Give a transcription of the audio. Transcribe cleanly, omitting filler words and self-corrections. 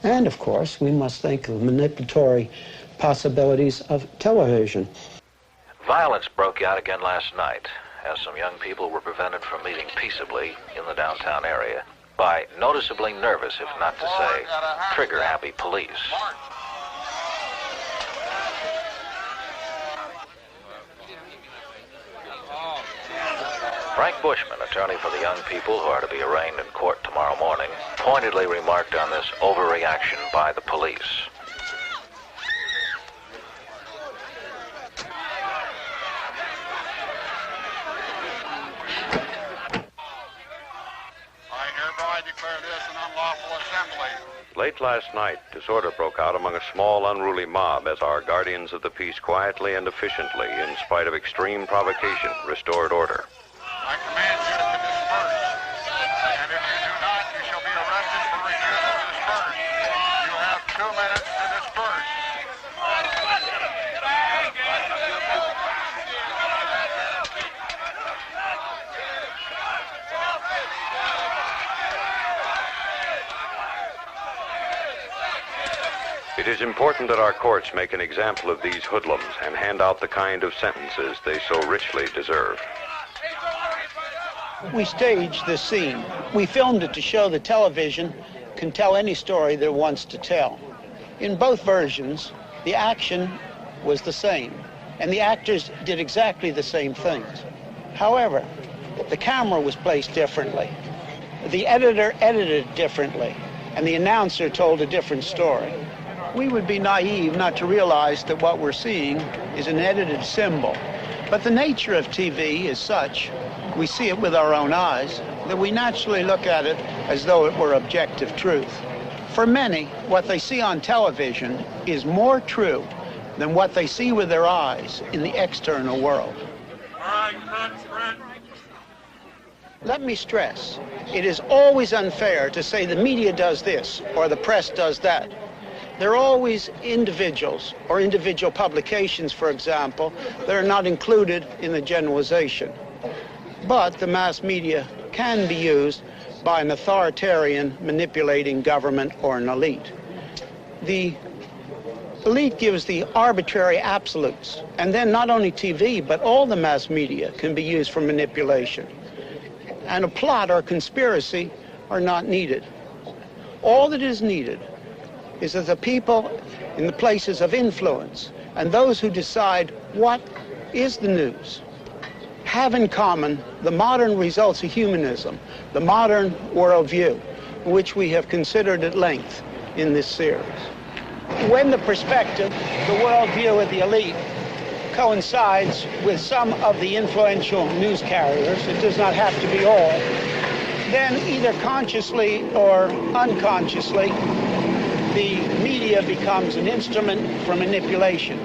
And, of course, we must think of manipulatory possibilities of television. Violence broke out again last night as some young people were prevented from meeting peaceably in the downtown area by noticeably nervous, if not to say trigger-happy police. Frank Bushman, attorney for the young people who are to be arraigned in court tomorrow morning, pointedly remarked on this overreaction by the police. I hereby declare this an unlawful assembly. Late last night, disorder broke out among a small, unruly mob as our guardians of the peace quietly and efficiently, in spite of extreme provocation, restored order. I command you to disperse, and if you do not, you shall be arrested for refusal to disperse. You have 2 minutes to disperse. It is important that our courts make an example of these hoodlums and hand out the kind of sentences they so richly deserve. We staged this scene. We filmed it to show that television can tell any story that it wants to tell. In both versions, the action was the same, and the actors did exactly the same things. However, the camera was placed differently, the editor edited differently, and the announcer told a different story. We would be naive not to realize that what we're seeing is an edited symbol. But the nature of TV is such, we see it with our own eyes, that we naturally look at it as though it were objective truth. For many, what they see on television is more true than what they see with their eyes in the external world. Let me stress, it is always unfair to say the media does this or the press does that. There are always individuals or individual publications, for example, that are not included in the generalization. But the mass media can be used by an authoritarian manipulating government or an elite. The elite gives the arbitrary absolutes, and then not only TV, but all the mass media can be used for manipulation. And a plot or conspiracy are not needed. All that is needed is that the people in the places of influence and those who decide what is the news have in common the modern results of humanism, the modern worldview, which we have considered at length in this series. When the perspective, the worldview of the elite coincides with some of the influential news carriers, it does not have to be all, then either consciously or unconsciously, the media becomes an instrument for manipulation.